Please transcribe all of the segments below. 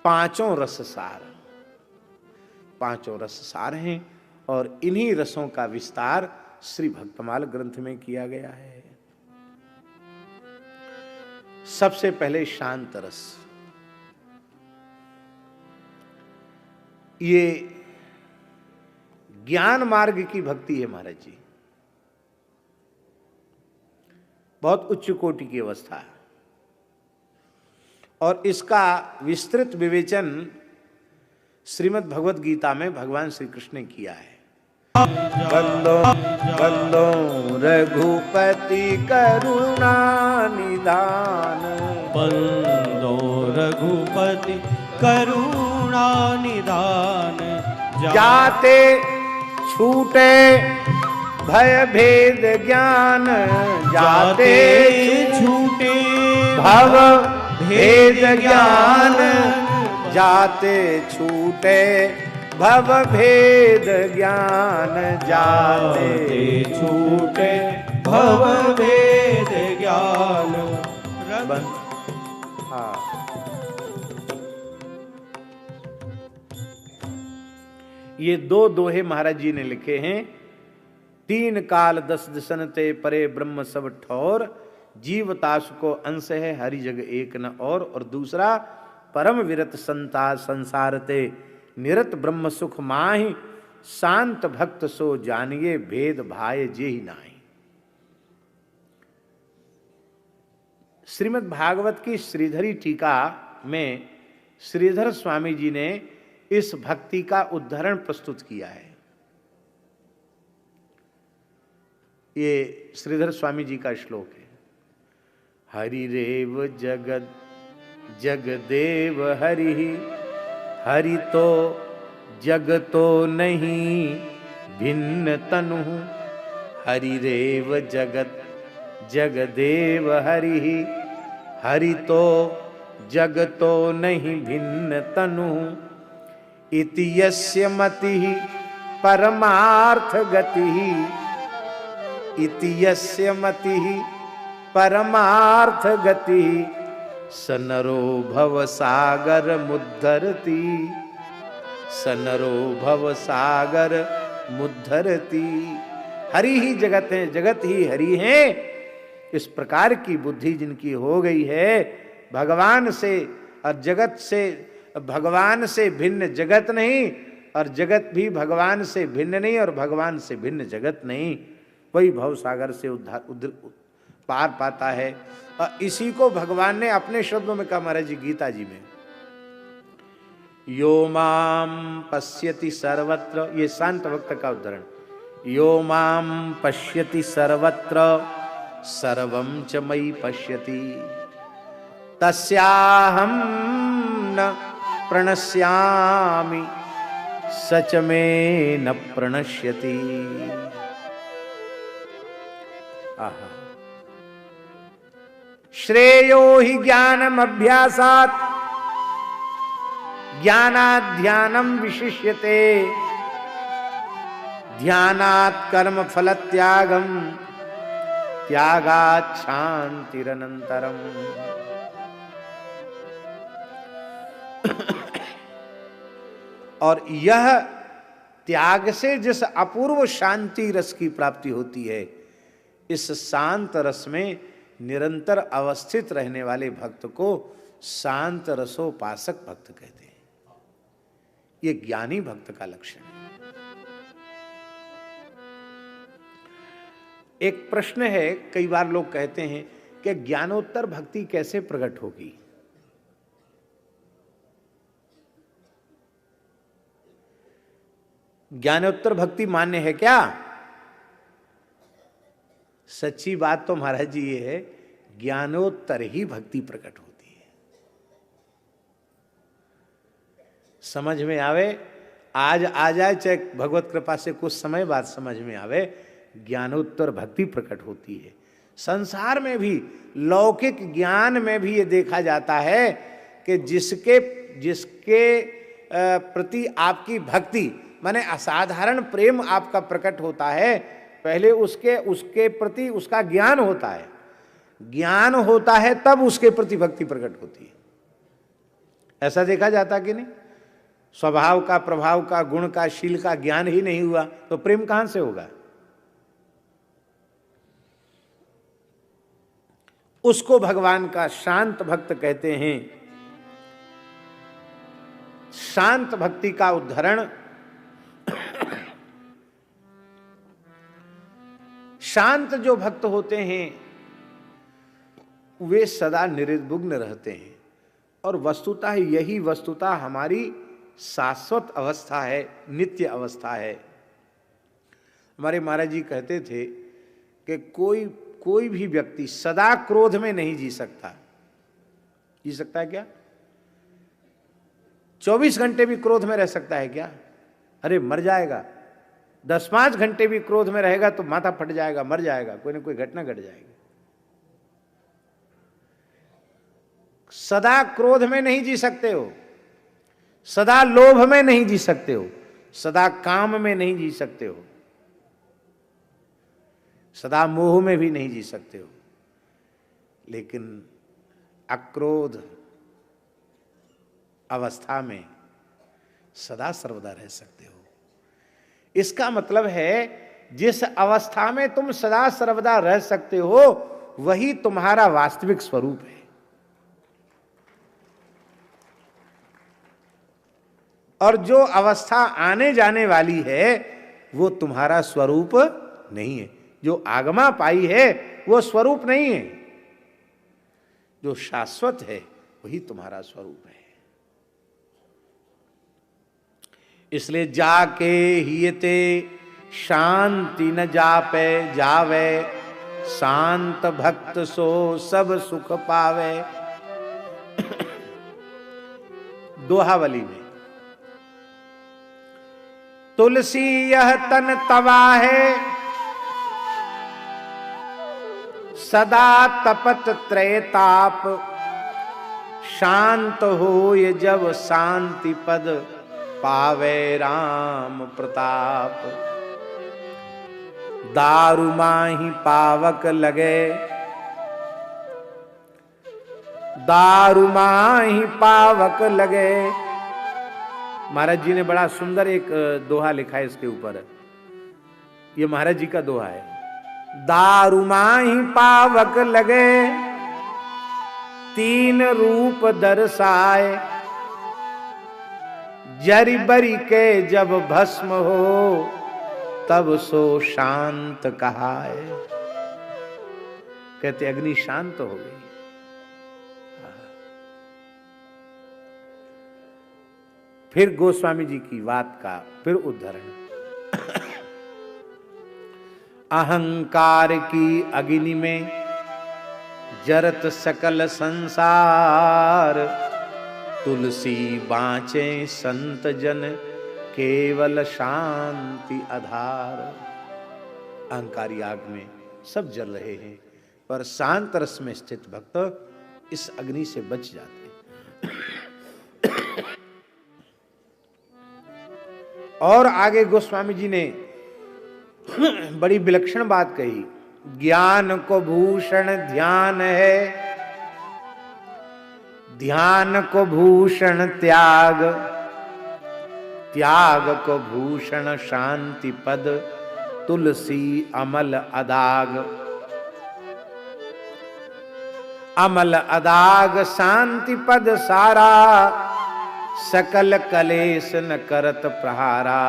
पांचों रस सार, पांचों रस सार हैं और इन्हीं रसों का विस्तार श्री भक्तमाल ग्रंथ में किया गया है। सबसे पहले शांत रस, ये ज्ञान मार्ग की भक्ति है महाराज जी, बहुत उच्च कोटि की अवस्था है और इसका विस्तृत विवेचन श्रीमद् भगवद गीता में भगवान श्री कृष्ण ने किया है। बंदो बंदो रघुपति करुणा निधान, बंदो रघुपति करुणा निधान, जाते छूटे भय भेद ज्ञान, जाते छूटे भव भेद ज्ञान, जाते छूटे भव भेद ज्ञान, जाते छूटे भव भेद ज्ञान। हाँ, ये दो दोहे महाराज जी ने लिखे हैं। तीन काल दस दिशन ते परे ब्रह्म सब ठौर, जीव तासु को अंश है हरि जग एक न और दूसरा परम विरत संता संसार ते निरत ब्रह्म सुख माहि, शांत भक्त सो जानिए भेद भाय जेहि नाहि। श्रीमद् भागवत की श्रीधरी टीका में श्रीधर स्वामी जी ने इस भक्ति का उद्धरण प्रस्तुत किया है। ये श्रीधर स्वामी जी का श्लोक है। हरिरेव जगद जगदेव हरि, हरि तो जगतो नहीं भिन्न तनु, हरिरेव जगत जगदेव हरि, हरि तो जगतो नहीं भिन्न तनु, इति यस्य मतिः परमार्थ गतिः, इति यस्य मतिः परमार्थ गतिः, सनरो भव सागर मुद्धरति, सनरो भव सागर मुद्धरति। हरि ही जगत है, जगत ही हरि है। इस प्रकार की बुद्धि जिनकी हो गई है भगवान से और जगत से, भगवान से भिन्न जगत नहीं और जगत भी भगवान से भिन्न नहीं और भगवान से भिन्न जगत नहीं, वही भव सागर से उद्धार पार पाता है। और इसी को भगवान ने अपने शब्दों में कहा महाराज जी गीता जी में, यो माम पश्यति सर्वत्र, ये शांत भक्त का उदाहरण, यो माम पश्यति सर्वत्र सर्वं च मयि पश्यति, तस्याहं न प्रणश्यामि सच में न प्रणश्यति। आहा, श्रेयो हि ज्ञानम अभ्यासात् ज्ञानात् ध्यानम विशिष्यते, ध्यानात् कर्म फल त्यागम त्यागात् शांतिरनंतरम। और यह त्याग से जिस अपूर्व शांति रस की प्राप्ति होती है, इस शांत रस में निरंतर अवस्थित रहने वाले भक्त को शांत रसोपासक भक्त कहते हैं। ये ज्ञानी भक्त का लक्षण है। एक प्रश्न है, कई बार लोग कहते हैं कि ज्ञानोत्तर भक्ति कैसे प्रकट होगी। ज्ञानोत्तर भक्ति मान्य है क्या? सच्ची बात तो महाराज जी ये है, ज्ञानोत्तर ही भक्ति प्रकट होती है। समझ में आवे आज आ जाए, चाहे भगवत कृपा से कुछ समय बाद समझ में आवे, ज्ञानोत्तर भक्ति प्रकट होती है। संसार में भी, लौकिक ज्ञान में भी ये देखा जाता है कि जिसके प्रति आपकी भक्ति माने असाधारण प्रेम आपका प्रकट होता है, पहले उसके प्रति उसका ज्ञान होता है, ज्ञान होता है तब उसके प्रति भक्ति प्रकट होती है। ऐसा देखा जाता कि नहीं? स्वभाव का, प्रभाव का, गुण का, शील का ज्ञान ही नहीं हुआ तो प्रेम कहां से होगा? उसको भगवान का शांत भक्त कहते हैं। शांत भक्ति का उदाहरण, शांत जो भक्त होते हैं वे सदा निर्विघ्न रहते हैं। और वस्तुतः यही वस्तुतः हमारी शाश्वत अवस्था है, नित्य अवस्था है। हमारे महाराज जी कहते थे कि कोई भी व्यक्ति सदा क्रोध में नहीं जी सकता। जी सकता है क्या? 24 घंटे भी क्रोध में रह सकता है क्या? अरे मर जाएगा। 10-5 घंटे भी क्रोध में रहेगा तो माथा फट जाएगा, मर जाएगा, कोई ना कोई घटना घट जाएगी। सदा क्रोध में नहीं जी सकते हो, सदा लोभ में नहीं जी सकते हो, सदा काम में नहीं जी सकते हो, सदा मोह में भी नहीं जी सकते हो, लेकिन अक्रोध अवस्था में सदा सर्वदा रह सकते हो। इसका मतलब है जिस अवस्था में तुम सदा सर्वदा रह सकते हो वही तुम्हारा वास्तविक स्वरूप है। और जो अवस्था आने जाने वाली है वो तुम्हारा स्वरूप नहीं है। जो आगमा पाई है वो स्वरूप नहीं है, जो शाश्वत है वही तुम्हारा स्वरूप है। इसलिए जाके हियते शांति न जापे जावे, शांत भक्त सो सब सुख पावे। दोहावली में तुलसी यह तन तवा है, सदा तपत त्रैताप, शांत होय जब शांति पद, पावे राम प्रताप। दारू माही पावक लगे, दारू माही पावक लगे। महाराज जी ने बड़ा सुंदर एक दोहा लिखा है इसके ऊपर। ये महाराज जी का दोहा है। दारू माही पावक लगे, तीन रूप दर्शाए, जरी बरी के जब भस्म हो, तब सो शांत कहाए। कहते अग्नि शांत हो गई। फिर गोस्वामी जी की बात का फिर उदाहरण। अहंकार की अग्नि में जरत सकल संसार, तुलसी बाँचे संत जन केवल शांति आधार। अहंकारी आग में सब जल रहे हैं पर शांत रस में स्थित भक्त इस अग्नि से बच जाते हैं। और आगे गोस्वामी जी ने बड़ी विलक्षण बात कही। ज्ञान को भूषण ध्यान है, ध्यान को भूषण त्याग, त्याग को भूषण शांति पद, तुलसी अमल अदाग। अमल अदाग शांति पद सारा, सकल कलेश न करत प्रहारा।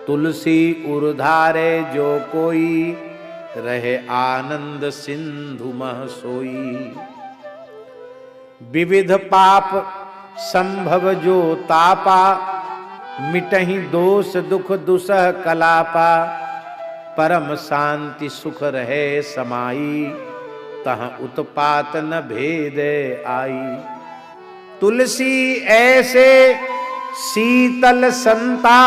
तुलसी उर्धारे जो कोई, रहे आनंद सिंधु मह सोई। विविध पाप संभव जो तापा, मिटहि दोष दुख दुसह कलापा। परम शांति सुख रहे समाई, तह उत्पात न भेद आई। तुलसी ऐसे शीतल संता,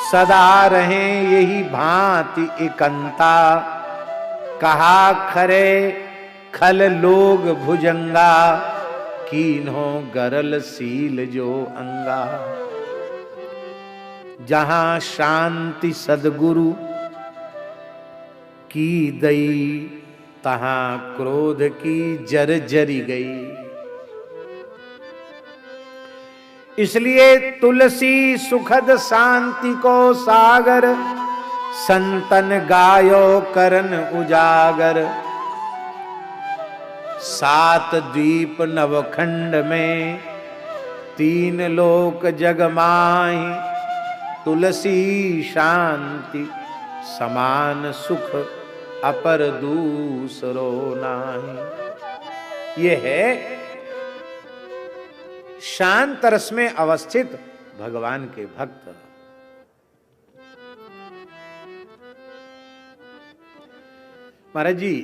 सदा रहे यही भांति एकंता। कहा खरे खल लोग भुजंगा, कीन्हो गरल सील जो अंगा। जहां शांति सदगुरु की दई, तहां क्रोध की जर जरी गई। इसलिए तुलसी सुखद शांति को सागर, संतन गायो करन उजागर। 7 द्वीप नवखंड में 3 लोक जग माहि, तुलसी शांति समान सुख अपर दूसरो नाही। ये है शांत रस में अवस्थित भगवान के भक्त। महाराज जी,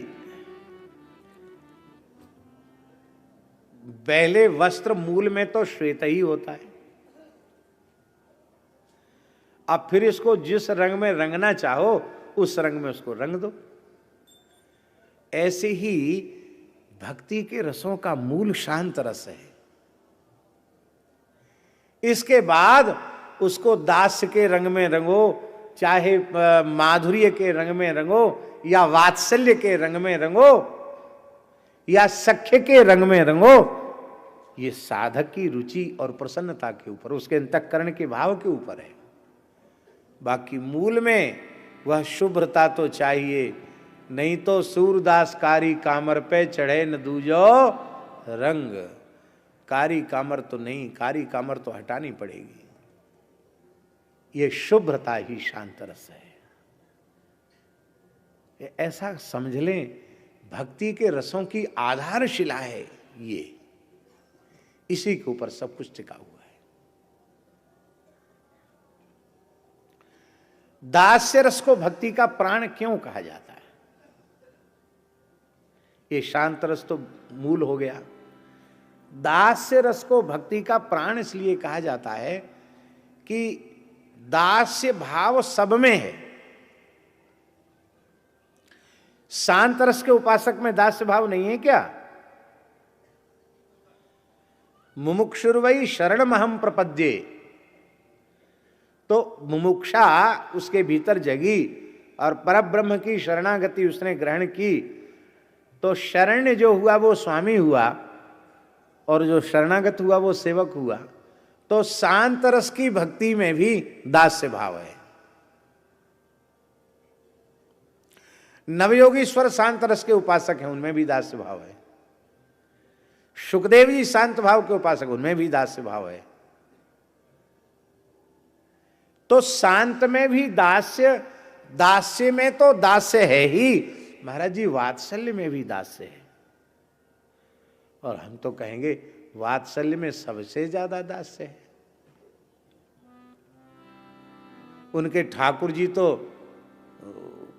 पहले वस्त्र मूल में तो श्वेत ही होता है, अब फिर इसको जिस रंग में रंगना चाहो उस रंग में उसको रंग दो। ऐसे ही भक्ति के रसों का मूल शांत रस है। इसके बाद उसको दास्य के रंग में रंगो, चाहे माधुर्य के रंग में रंगो, या वात्सल्य के रंग में रंगो, या सख्य के रंग में रंगो, ये साधक की रुचि और प्रसन्नता के ऊपर, उसके अंतःकरण के भाव के ऊपर है। बाकी मूल में वह शुभ्रता तो चाहिए, नहीं तो सूरदास कारी कामर पे चढ़े न दूजो रंग। कारी कामर तो नहीं, कारी कामर तो हटानी पड़ेगी। ये शुभ्रता ही शांत रस है। ये ऐसा समझ लें, भक्ति के रसों की आधारशिला है ये, इसी के ऊपर सब कुछ टिका हुआ है। दास्य रस को भक्ति का प्राण क्यों कहा जाता है? ये शांत रस तो मूल हो गया। दास्य रस को भक्ति का प्राण इसलिए कहा जाता है कि दास्य भाव सब में है। शांत रस के उपासक में दास्य भाव नहीं है क्या? मुमुक्षुर्वै शरणमहं प्रपद्ये, तो मुमुक्षा उसके भीतर जगी और परब्रह्म की शरणागति उसने ग्रहण की, तो शरण्य जो हुआ वो स्वामी हुआ और जो शरणागत हुआ वो सेवक हुआ। तो शांत रस की भक्ति में भी दास्य भाव है। नवयोगीश्वर शांत रस के उपासक हैं, उनमें भी दास्य भाव है। सुखदेव जी शांत भाव के उपासक, उनमें भी दास्य भाव है। तो शांत में भी दास्य, दास्य में तो दास्य है ही महाराज जी, वात्सल्य में भी दास्य है। और हम तो कहेंगे वात्सल्य में सबसे ज्यादा दास्य है। उनके ठाकुर जी तो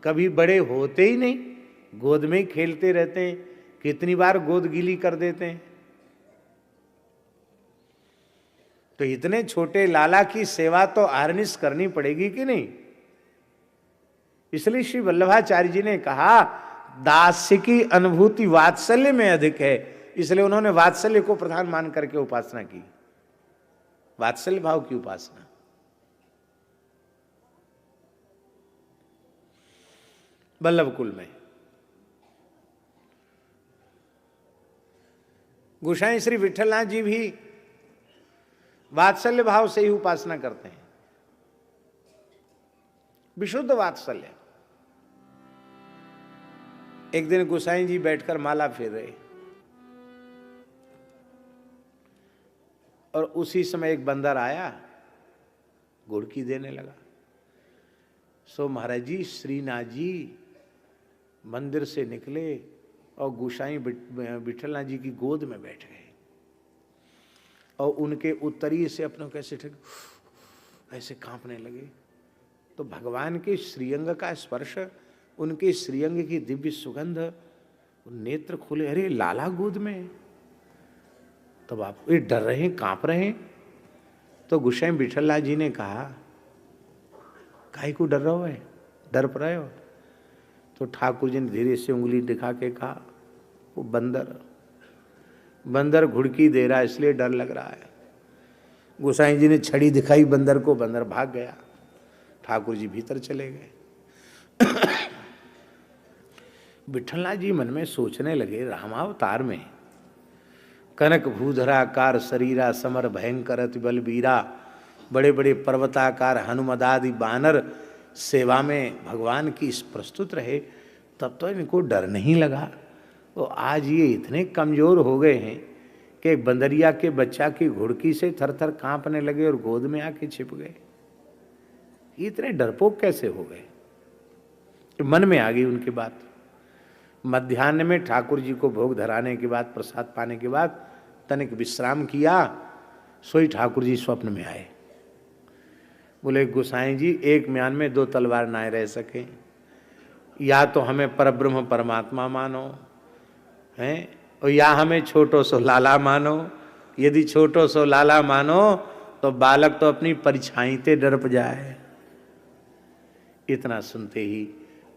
कभी बड़े होते ही नहीं, गोद में ही खेलते रहते हैं, कितनी बार गोद गीली कर देते हैं। तो इतने छोटे लाला की सेवा तो आर्निश करनी पड़ेगी कि नहीं? इसलिए श्री वल्लभाचार्य जी ने कहा दास्य की अनुभूति वात्सल्य में अधिक है, इसलिए उन्होंने वात्सल्य को प्रधान मान करके उपासना की, वात्सल्य भाव की उपासना। वल्लभ कुल में गोसाई श्री विठलनाथ जी भी वात्सल्य भाव से ही उपासना करते हैं, विशुद्ध वात्सल्य। एक दिन गोसाई जी बैठकर माला फेर रहे और उसी समय एक बंदर आया, गुड़की देने लगा। सो महाराज जी श्रीनाथ जी मंदिर से निकले और गोसाई विठलनाथ जी की गोद में बैठ गए और उनके उत्तरीय से अपनों कैसे ऐसे कांपने लगे। तो भगवान के श्रीअंग का स्पर्श, उनके श्रीअंग की दिव्य सुगंध, नेत्र खुले, अरे लाला गोद में। तब आप ये डर रहे हैं, कांप रहे हैं। तो गोसाई विठलनाथ जी ने कहा, काहे को डर रहे हो, डर पर रहे हो? तो ठाकुर जी ने धीरे से उंगली दिखा के कहा, वो बंदर घुड़की दे रहा है इसलिए डर लग रहा है। गोसाई जी ने छड़ी दिखाई बंदर को, बंदर भाग गया। ठाकुर जी भीतर चले गए। विठलनाथ जी मन में सोचने लगे, रामावतार में कनक भूधराकार शरीरा समर भयंकर अति बलबीरा। बड़े बड़े पर्वताकार हनुमदादि बानर सेवा में भगवान की इस प्रस्तुत रहे, तब तो इनको डर नहीं लगा। तो आज ये इतने कमज़ोर हो गए हैं कि एक बंदरिया के बच्चा की घुड़की से थर थर कांपने लगे और गोद में आके छिप गए। ये इतने डरपोक कैसे हो गए? मन में आ गई उनकी बात। मध्याह्न में ठाकुर जी को भोग धराने के बाद, प्रसाद पाने के बाद तनिक विश्राम किया, सोई ठाकुर जी स्वप्न में आए। बोले गोसाई जी, एक म्यान में दो तलवार ना रह सके, या तो हमें परब्रह्म परमात्मा मानो हैं, और या हमें छोटो सो लाला मानो। यदि छोटो सो लाला मानो तो बालक तो अपनी परछाई ते डरप जाए। इतना सुनते ही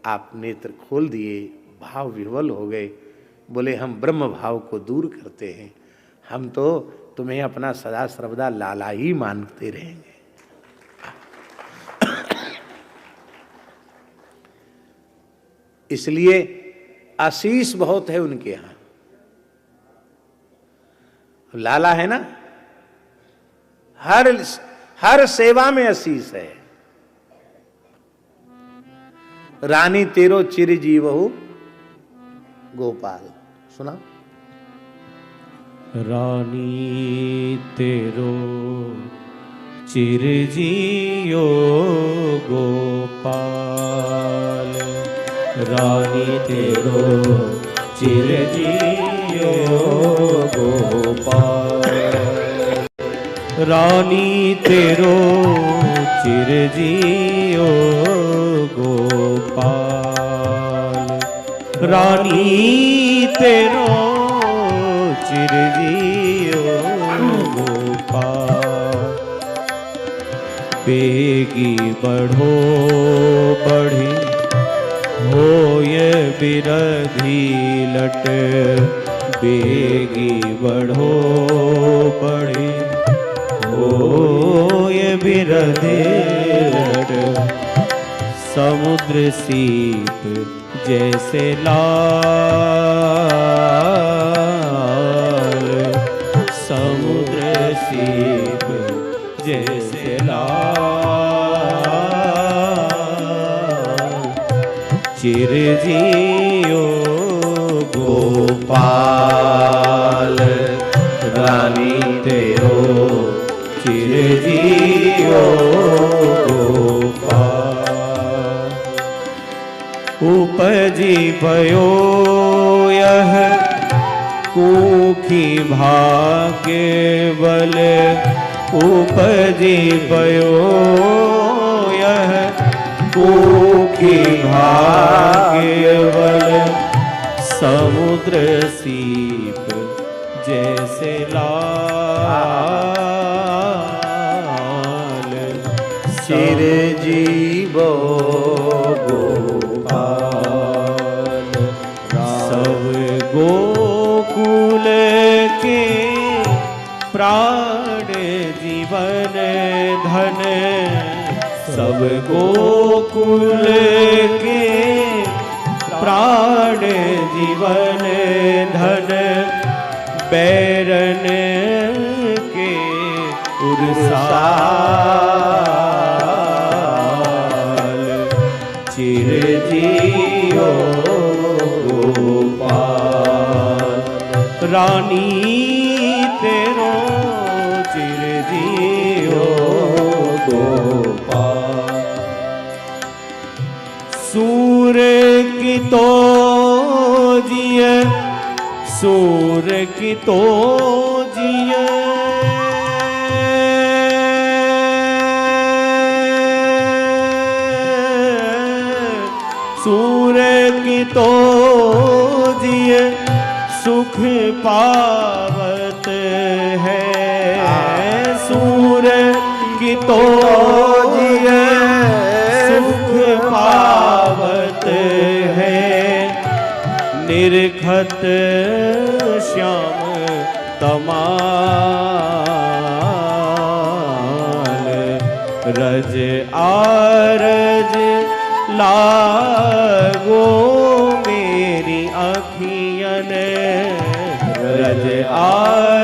आप नेत्र खोल दिए, भाव विह्वल हो गए। बोले हम ब्रह्म भाव को दूर करते हैं, हम तो तुम्हें अपना सदा सर्वदा लाला ही मानते रहेंगे। इसलिए आशीष बहुत है उनके यहां। लाला है ना, हर सेवा में आशीष है। रानी तेरो चिरजीवहु गोपाल, सुना। रानी तेरो चिरजियो गोपाल, रानी तेरो चिरजियो गोपाल, रानी तेरो चिरजियो गोपाल, रानी तेरो चिरजियो गोपाल। बेगी बढ़ो बढ़ी हो ये बिरधी लट, बेगी बढ़ो बढ़ी हो ये बिरधी लट। समुद्र सीप जैसे लाल, समुद्र सीप जैसे लाल। चिरजियो गोपाल, रानी तेरो चिरजियो गोपाल। उपजी भयो यह कुखी भाग्य बल, उपजी भयो यह कुखी भाग्य बल। समुद्र सीप जैसे लाल, चिरजीवो गोपाल। सब गोकुल के प्राण जीवन धन, सब गोकुल के प्राण जीवन धन। बैरन के उरसाल, चिरजियो गोपाल। रानी तेरो चिरजियो गोपाल। सूर की तो जिय, सूर की तो जिय। सूर की तो जिय सुख पावत है, सूर की तो जिय सुख पावत है। निरखत श्याम तमाल, रज आरज लागो मेरी अखियन, रज आरज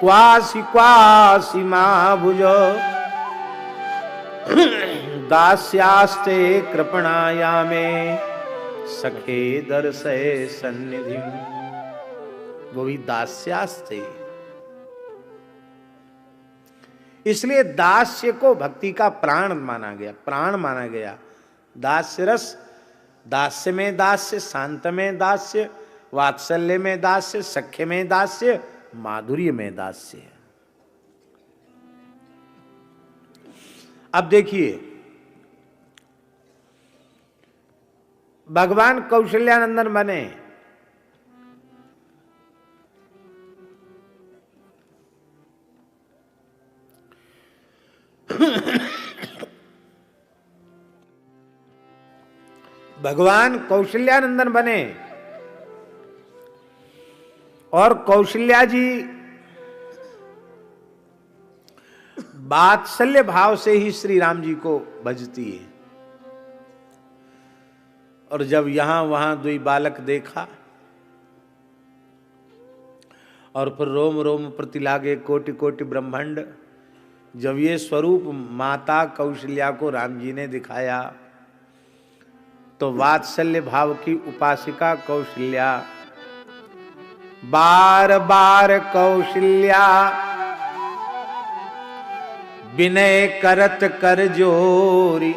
क्वासी क्वासी माभुजो दास्यास्ते कृपणायामे सखे दर्शय सन्निधि। वो भी दास्यास्ते, इसलिए दास्य को भक्ति का प्राण माना गया, प्राण माना गया। दास्य रस, दास्य में दास्य, शांत में दास्य, वात्सल्य में दास्य, सख्य में दास्य, माधुर्य में दास्य। अब देखिए, भगवान कौशल्यानंदन बने, भगवान कौशल्यानंदन बने और कौशल्या जी वात्सल्य भाव से ही श्री राम जी को भजती है। और जब यहां वहां दुई बालक देखा और फिर रोम रोम प्रति लागे कोटि कोटि ब्रह्मांड, जब ये स्वरूप माता कौशल्या को राम जी ने दिखाया तो वात्सल्य भाव की उपासिका कौशल्या बार बार कौशल्या विनय करत कर जोरी,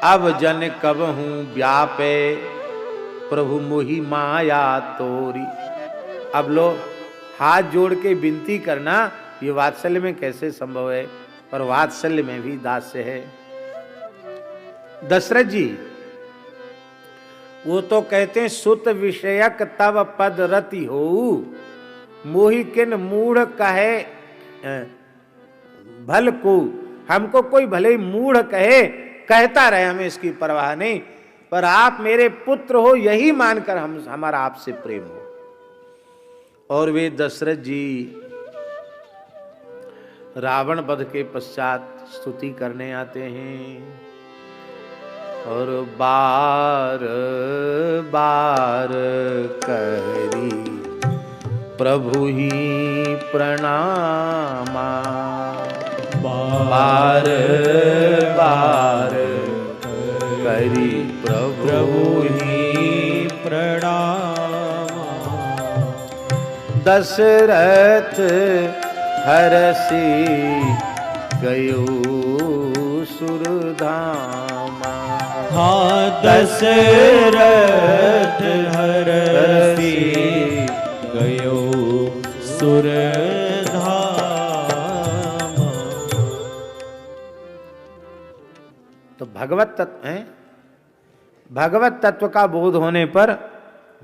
अब जन कबहू व्यापे प्रभु मोहि माया तोरी। अब लो हाथ जोड़ के विनती करना, ये वात्सल्य में कैसे संभव है, पर वात्सल्य में भी दास्य है। दशरथ जी वो तो कहते हैं सुत विषयक तब पद रति हो, मोहि किन मूढ़ कहे भल को। हमको कोई भले मूढ़ कहे, कहता रहे, हमें इसकी परवाह नहीं, पर आप मेरे पुत्र हो यही मानकर हमारा आपसे प्रेम हो। और वे दशरथ जी रावण वध के पश्चात स्तुति करने आते हैं और बार बार करी प्रभु ही प्रणामा, बार बार करी प्रभु ही प्रणामा। दशरथ हरसि गयो सुरधामा, हाँ दशरथ हरसि गयो सुरधामा। तो भगवत तत्व है, भगवत तत्व का बोध होने पर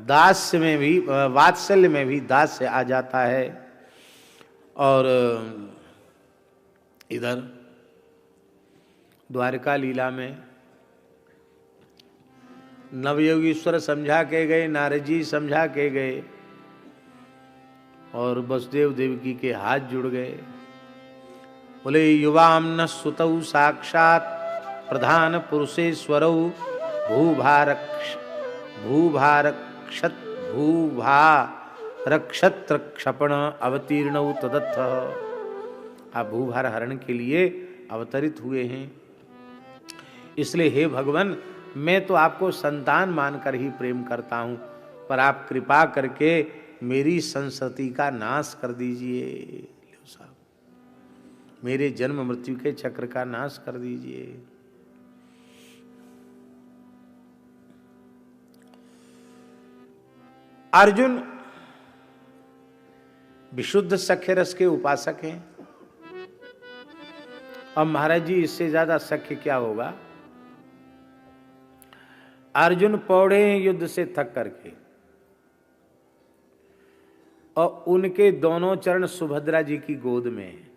दास्य में भी, वात्सल्य में भी दास्य आ जाता है। और इधर द्वारका लीला में नवयोगीश्वर समझा के गए, नारद जी समझा के गए और वसुदेव देवकी के हाथ जुड़ गए। बोले युवाम न सुतौ साक्षात प्रधान पुरुषेश्वरौ भूभारक्षत्र क्षपण अवतीर्ण तदत्थ। आप भूभार हरण के लिए अवतरित हुए हैं, इसलिए हे भगवान मैं तो आपको संतान मानकर ही प्रेम करता हूं, पर आप कृपा करके मेरी संसति का नाश कर दीजिए साहब, मेरे जन्म मृत्यु के चक्र का नाश कर दीजिए। अर्जुन विशुद्ध सख्य रस के उपासक हैं, अब महाराज जी इससे ज्यादा सख्य क्या होगा। अर्जुन पौड़े युद्ध से थक करके, और उनके दोनों चरण सुभद्रा जी की गोद में है,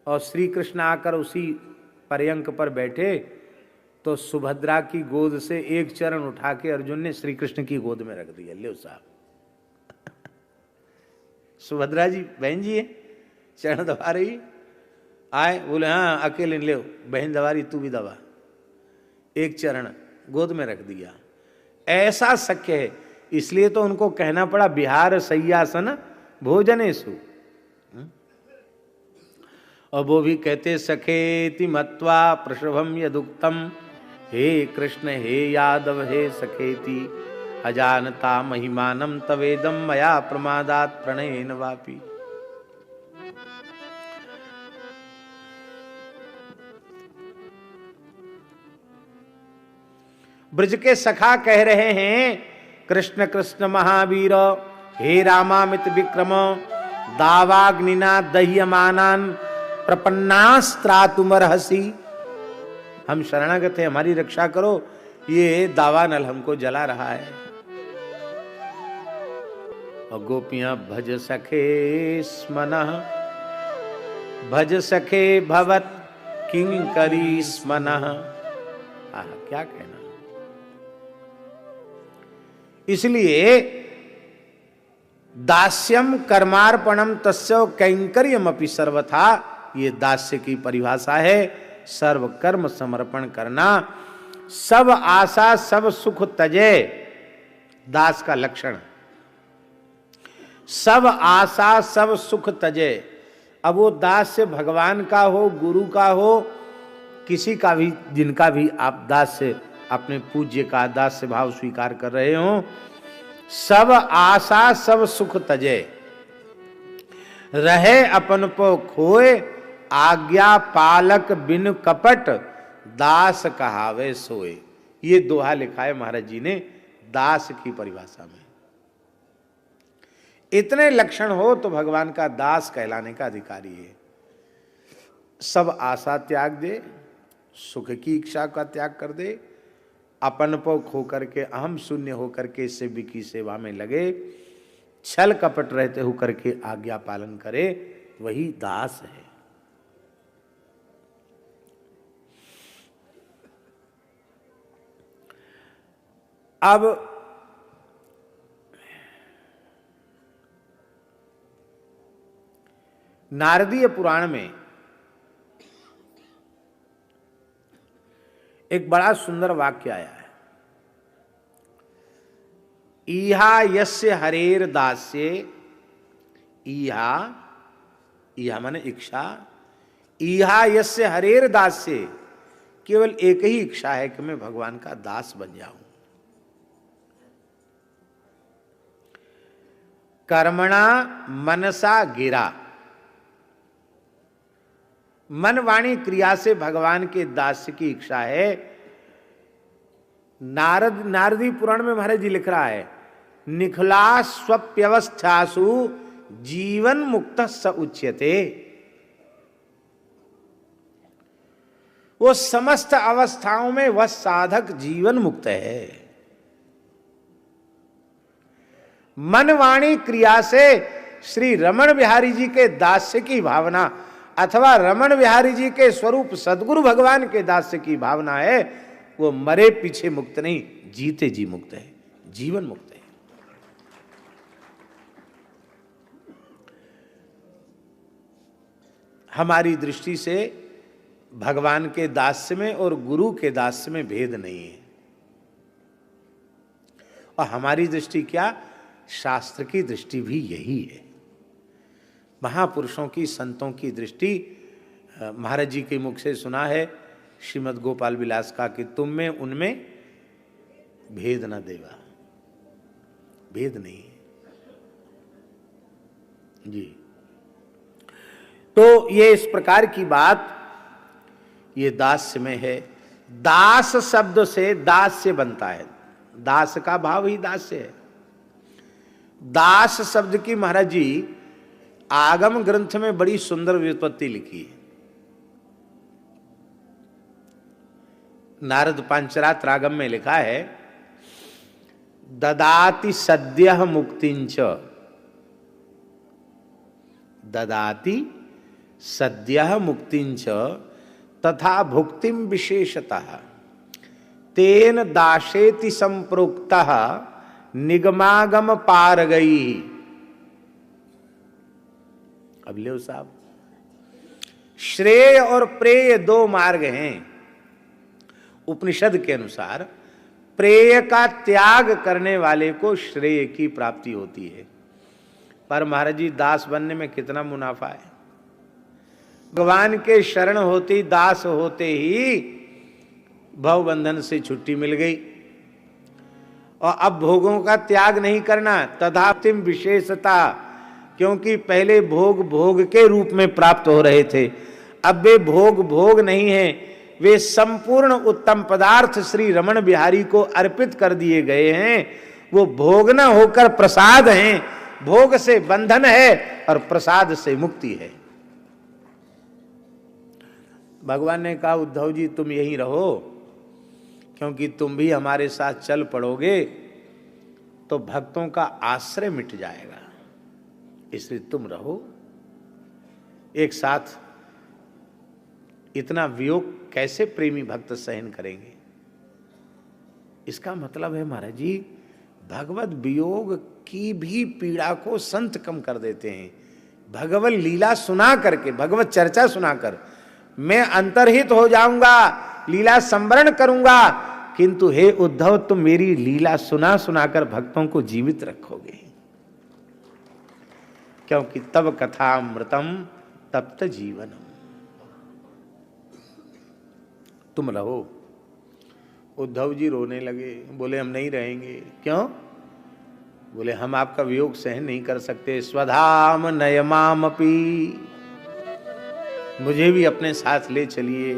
और श्री कृष्ण आकर उसी पर्यंक पर बैठे तो सुभद्रा की गोद से एक चरण उठा के अर्जुन ने श्री कृष्ण की गोद में रख दिया। ले साहब, सुभद्रा जी बहन जी है, चरण दबा रही, आए बोले हाँ अकेले ले, बहन दबा रही तू भी दबा, एक चरण गोद में रख दिया। ऐसा सख्य है, इसलिए तो उनको कहना पड़ा बिहार सैयासन भोजनेषु। और वो भी कहते सखेति मत्वा प्रसभम यदुक्तम, हे कृष्ण हे यादव हे सखेति, अजानता महिमानम तवेदम मया प्रमादात प्रणयेन वापि। ब्रज के सखा कह रहे हैं, कृष्ण कृष्ण महावीर, हे रामामित विक्रम, दावाग्निना दह्यमानान प्रपन्नास्त्रातुमर्हसि। हम शरणागत हैं, हमारी रक्षा करो, ये दावानल हमको जला रहा है। और गोपियां भज सखे स्मनः, भज सखे भवत किंकरी स्मनः। क्या कहना। इसलिए दास्यम कर्मार्पणम तस्य कैंकर्यम अपि सर्वथा, ये दास्य की परिभाषा है, सर्व कर्म समर्पण करना, सब आशा सब सुख तजे, दास का लक्षण, सब आशा सब सुख तजे। अब वो दास्य भगवान का हो, गुरु का हो, किसी का भी, जिनका भी आप दास्य, अपने पूज्य का दास्य भाव स्वीकार कर रहे हो, सब आशा सब सुख तजे, रहे अपन को खोए, आज्ञा पालक बिन कपट, दास कहावे सोए। ये दोहा लिखा है महाराज जी ने दास की परिभाषा में। इतने लक्षण हो तो भगवान का दास कहलाने का अधिकारी है। सब आशा त्याग दे, सुख की इच्छा का त्याग कर दे, अपन को खो करके, अहम शून्य होकर के सेवी की सेवा में लगे, छल कपट रहते हो करके आज्ञा पालन करे, वही दास है। अब नारदीय पुराण में एक बड़ा सुंदर वाक्य आया है, इहा यस्य हरेर दास्ये, इहा माने इच्छा, इहा यस्य हरेर दास्ये, केवल एक ही इच्छा है कि मैं भगवान का दास बन जाऊं। कर्मणा मनसा गिरा, मन वाणी क्रिया से भगवान के दास की इच्छा है। नारदी पुराण में महाराज जी लिख रहा है, निखला स्वप्यवस्थासु जीवन मुक्त स उच्यते। वो समस्त अवस्थाओं में वह साधक जीवन मुक्त है। मन वाणी क्रिया से श्री रमण बिहारी जी के दास्य की भावना अथवा रमण बिहारी जी के स्वरूप सदगुरु भगवान के दास्य की भावना है, वो मरे पीछे मुक्त नहीं, जीते जी मुक्त है, जीवन मुक्त है। हमारी दृष्टि से भगवान के दास्य में और गुरु के दास्य में भेद नहीं है। और हमारी दृष्टि क्या, शास्त्र की दृष्टि भी यही है। महापुरुषों की, संतों की दृष्टि, महाराज जी के मुख से सुना है श्रीमद् गोपाल विलास का कि तुम में उनमें भेद न देवा, भेद नहीं है जी। तो ये इस प्रकार की बात ये दास्य में है। दास शब्द से दास्य बनता है, दास का भाव ही दास्य है। दास शब्द की महाराज जी आगम ग्रंथ में बड़ी सुंदर व्युत्पत्ति लिखी है। नारद पांचरात्र रागम में लिखा है, ददाति सद्यः मुक्तिंच, ददाति सद्यः मुक्तिंच तथा भुक्तिम विशेषतः तेन दाशेति संप्रोक्तः निगमागम पार गई। अब ले साहब, श्रेय और प्रेय दो मार्ग हैं। उपनिषद के अनुसार प्रेय का त्याग करने वाले को श्रेय की प्राप्ति होती है पर महाराज जी दास बनने में कितना मुनाफा है। भगवान के शरण होते दास होते ही भव बंधन से छुट्टी मिल गई और अब भोगों का त्याग नहीं करना। तथातिम विशेषता, क्योंकि पहले भोग भोग के रूप में प्राप्त हो रहे थे, अब वे भोग भोग नहीं है, वे संपूर्ण उत्तम पदार्थ श्री रमण बिहारी को अर्पित कर दिए गए हैं। वो भोग न होकर प्रसाद हैं। भोग से बंधन है और प्रसाद से मुक्ति है। भगवान ने कहा उद्धव जी तुम यहीं रहो, क्योंकि तुम भी हमारे साथ चल पड़ोगे तो भक्तों का आश्रय मिट जाएगा, इसलिए तुम रहो। एक साथ इतना वियोग कैसे प्रेमी भक्त सहन करेंगे? इसका मतलब है महाराज जी भगवत वियोग की भी पीड़ा को संत कम कर देते हैं। भगवत लीला सुना करके, भगवत चर्चा सुनाकर मैं अंतर्हित हो जाऊंगा, लीला संवरण करूंगा, किंतु हे उद्धव तुम मेरी लीला सुना सुनाकर भक्तों को जीवित रखोगे, क्योंकि तब कथामृतम तप्त जीवनम। तुम रहो। उद्धव जी रोने लगे, बोले हम नहीं रहेंगे। क्यों? बोले हम आपका वियोग सहन नहीं कर सकते। स्वधाम नयमामपि, मुझे भी अपने साथ ले चलिए।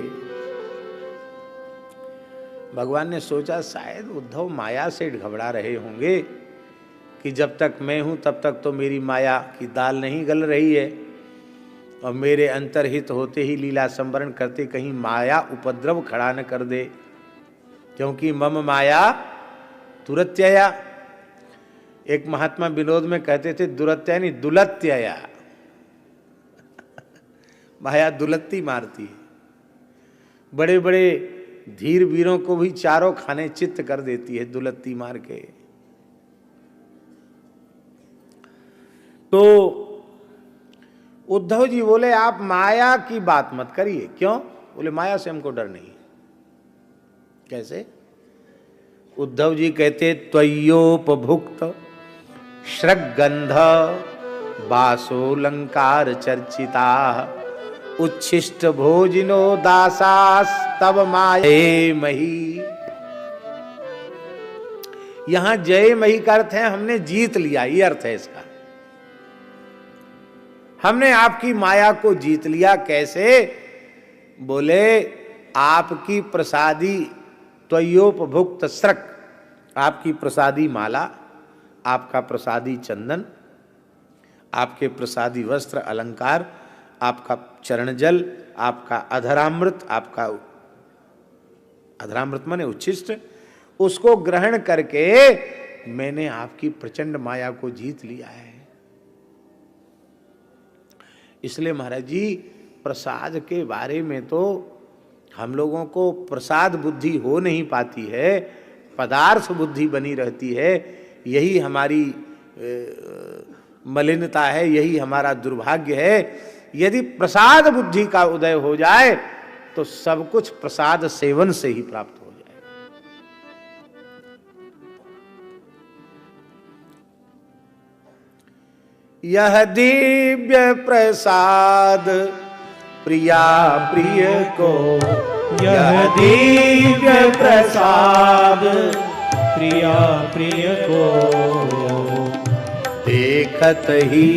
भगवान ने सोचा शायद उद्धव माया से घबरा रहे होंगे कि जब तक मैं हूं तब तक तो मेरी माया की दाल नहीं गल रही है, और मेरे अंतर्हित होते ही लीला संवरण करते कहीं माया उपद्रव खड़ा न कर दे, क्योंकि मम माया दुरत्यया। एक महात्मा विनोद में कहते थे दुरत्यया नहीं दुलत्यया। माया दुलत्ती मारती है। बड़े बड़े धीर वीरों को भी चारों खाने चित्त कर देती है दुलत्ती मार के। तो उद्धव जी बोले आप माया की बात मत करिए। क्यों? बोले माया से हमको डर नहीं। कैसे? उद्धव जी कहते त्वयोपभुक्त श्रगंध बासोलंकार चर्चिता उच्छिष्ट भोजिनो दासास्तव माये मही। यहां जय मही का अर्थ है हमने जीत लिया, ये अर्थ है इसका। हमने आपकी माया को जीत लिया। कैसे? बोले आपकी प्रसादी त्वयोपभुक्त स्रक, आपकी प्रसादी माला, आपका प्रसादी चंदन, आपके प्रसादी वस्त्र अलंकार, आपका चरण जल, आपका अधरामृत, आपका अधरामृत माने उच्छिष्ट, उसको ग्रहण करके मैंने आपकी प्रचंड माया को जीत लिया है। इसलिए महाराज जी प्रसाद के बारे में तो हम लोगों को प्रसाद बुद्धि हो नहीं पाती है, पदार्थ बुद्धि बनी रहती है। यही हमारी मलिनता है, यही हमारा दुर्भाग्य है। यदि प्रसाद बुद्धि का उदय हो जाए तो सब कुछ प्रसाद सेवन से ही प्राप्त हो जाए। यह दिव्य प्रसाद प्रिया प्रिय को, यह दिव्य प्रसाद प्रिया प्रिय को, देखत ही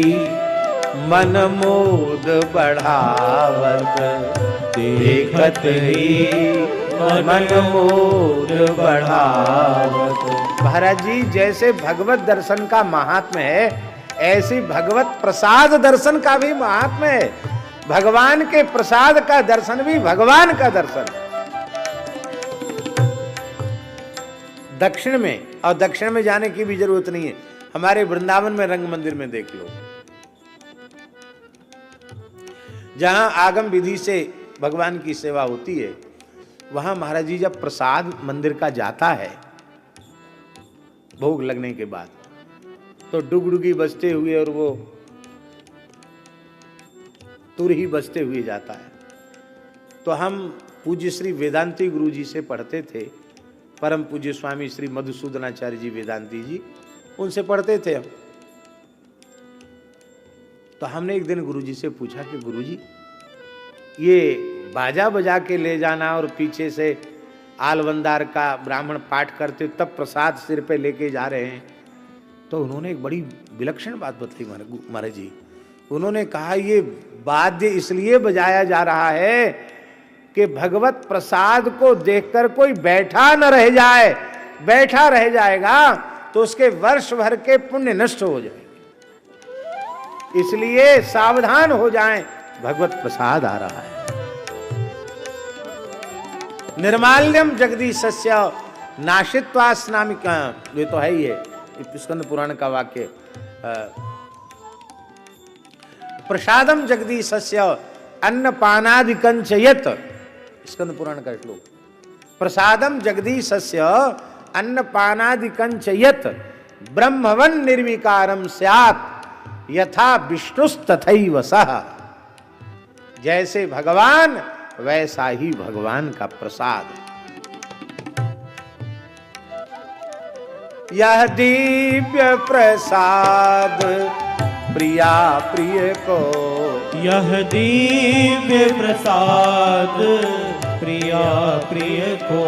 मन मोद बढ़ावत, देखत ही मन मोद बढ़ावत। महाराज जी जैसे भगवत दर्शन का महात्म्य है, ऐसी भगवत प्रसाद दर्शन का भी महात्म्य है। भगवान के प्रसाद का दर्शन भी भगवान का दर्शन। दक्षिण में, और दक्षिण में जाने की भी जरूरत नहीं है, हमारे वृंदावन में रंग मंदिर में देख लो, जहां आगम विधि से भगवान की सेवा होती है, वहां महाराज जी जब प्रसाद मंदिर का जाता है भोग लगने के बाद, तो डुगडुगी बजते हुए और वो तुर ही बजते हुए जाता है। तो हम पूज्य श्री वेदांती गुरु जी से पढ़ते थे, परम पूज्य स्वामी श्री मधुसूदनाचार्य जी वेदांती जी, उनसे पढ़ते थे हम। तो हमने एक दिन गुरुजी से पूछा कि गुरुजी, ये बाजा बजा के ले जाना और पीछे से आलवंदार का ब्राह्मण पाठ करते तब प्रसाद सिर पे लेके जा रहे हैं, तो उन्होंने एक बड़ी विलक्षण बात बतलाई महाराज जी। उन्होंने कहा ये वाद्य इसलिए बजाया जा रहा है कि भगवत प्रसाद को देखकर कोई बैठा न रह जाए, बैठा रह जाएगा तो उसके वर्ष भर के पुण्य नष्ट हो जाएंगे, इसलिए सावधान हो जाएं, भगवत प्रसाद आ रहा है। निर्माल्यम जगदीशस्य नाशित्वा स्नामि, ये तो है ही है, स्कंद पुराण का वाक्य। प्रसादम जगदीशस्य अन्नपानादिकंच यत्, स्कंद पुराण का श्लोक। प्रसादम जगदीशस्य अन्नपानादिकंच यत् ब्रह्मवन निर्विकारम स्यात् यथा विष्णुस्तथैव सः। जैसे भगवान वैसा ही भगवान का प्रसाद। यह दिव्य प्रसाद प्रिया प्रिय को, यह दिव्य प्रसाद प्रिया प्रिय को,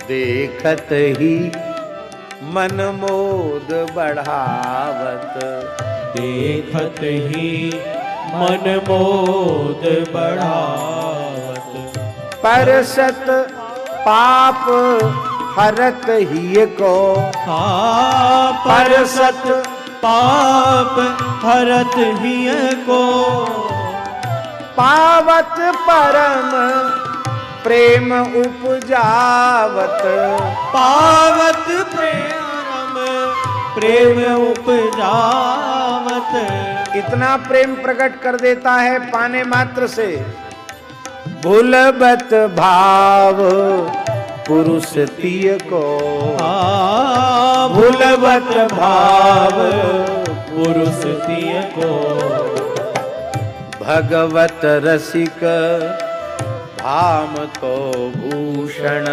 देखत ही मन मोद बढ़ावत, देखत ही मन मोद बढ़ावत। परसत पाप हरत ही को, परसत पाप हरत ही को, पावत परम प्रेम उपजावत, पावत प्रेम उपजावत। इतना प्रेम प्रकट कर देता है पाने मात्र से। भूलबत भाव पुरुष तिय को, भूलबत भाव पुरुष तिय को, भगवत रसिक भाम तो भूषण,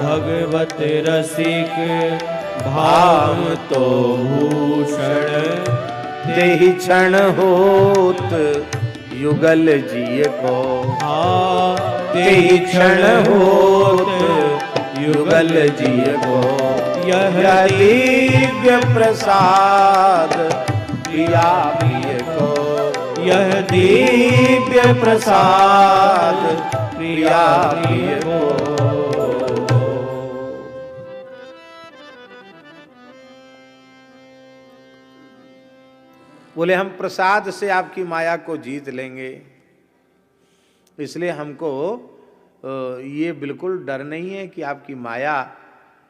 भगवत रसिक भाम तो भूषण। देहि क्षण होत युगल जिय को, देहि क्षण होत युगल जिय को। यह दिव्य प्रसाद प्रिया प्रिय को, यह दिव्य प्रसाद प्रिया प्रिय को। बोले हम प्रसाद से आपकी माया को जीत लेंगे, इसलिए हमको ये बिल्कुल डर नहीं है कि आपकी माया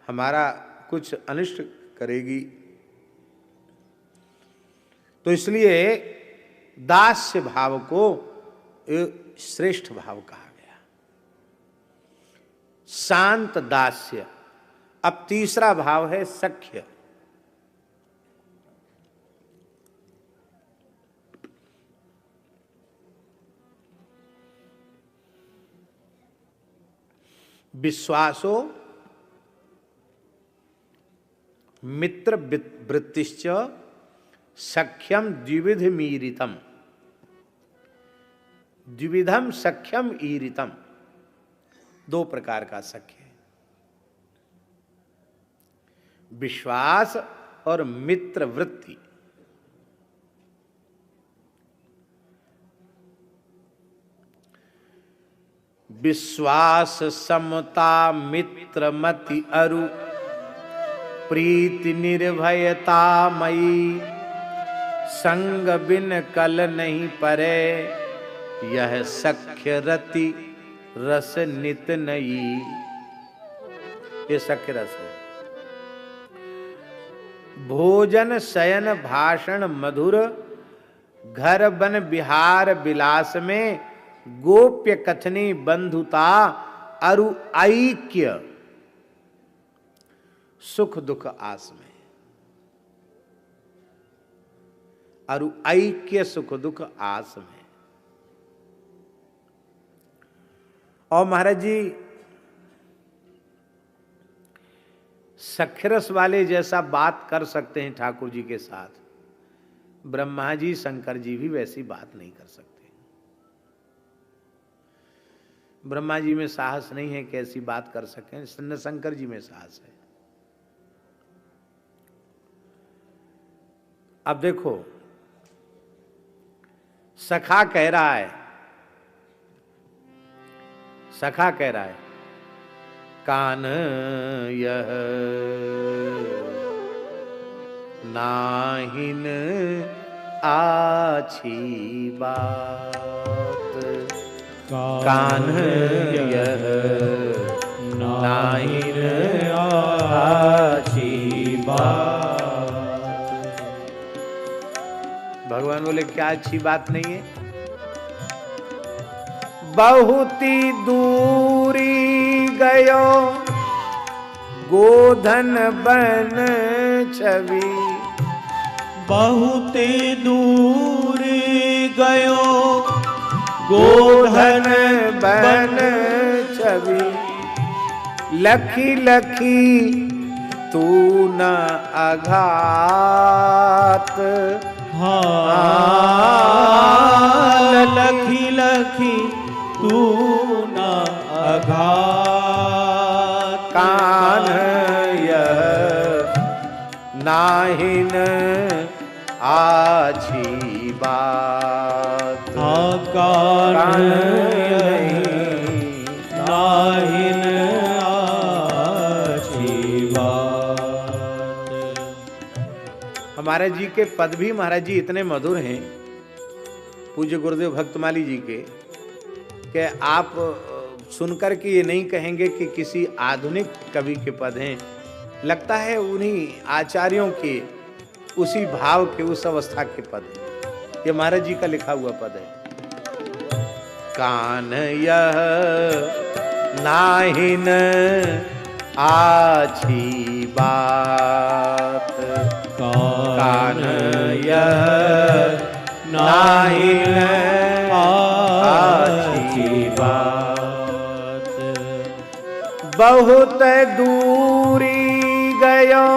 हमारा कुछ अनिष्ट करेगी। तो इसलिए दास्य भाव को श्रेष्ठ भाव कहा गया, शांत दास्य। अब तीसरा भाव है सख्य। विश्वासो मित्र वृत्तिश्च सख्यम द्विविध मीरितम, द्विविधम सख्यम ईरितम। दो प्रकार का सख्य है, विश्वास और मित्र वृत्ति। विश्वास समता मित्र मति अरु, प्रीति निर्भयता मई, संग बिन कल नहीं परे, यह सख्य रति रस नित नई। ये सख्य रस है। भोजन शयन भाषण मधुर, घर बन बिहार विलास में, गोप्य कथनी बंधुता अरु ऐक्य, सुख दुख आस में। अरु ऐक्य सुख दुख आस में। और महाराज जी सख्यरस वाले जैसा बात कर सकते हैं ठाकुर जी के साथ, ब्रह्मा जी शंकर जी भी वैसी बात नहीं कर सकते। ब्रह्मा जी में साहस नहीं है कि ऐसी बात कर सकें, न शंकर जी में साहस है। अब देखो, सखा कह रहा है, सखा कह रहा है, कान यह नाहिन आछी बात, कान यह नाहिन आछी बात। भगवान बोले क्या अच्छी बात नहीं है? बहुती दूरी गयो गोधन बन छवि, बहुते दूर गयो गोधन बन छवि, लखी लखी तू न आघात, हाँ लखी लखी तू न आघात, कान यह नाहिन आछी बात, कान यह नाहिन आछी बात। हमारे जी के पद भी महाराज जी इतने मधुर हैं, पूज्य गुरुदेव भक्तमाली जी के, कि आप सुनकर के ये नहीं कहेंगे कि किसी आधुनिक कवि के पद हैं। लगता है उन्हीं आचार्यों के उसी भाव के, उस अवस्था के पद हैं। ये महाराज जी का लिखा हुआ पद है। कान यह नाहिन आछी बात, कान यह नाहिन आछी बात, बहुत दूरी गयो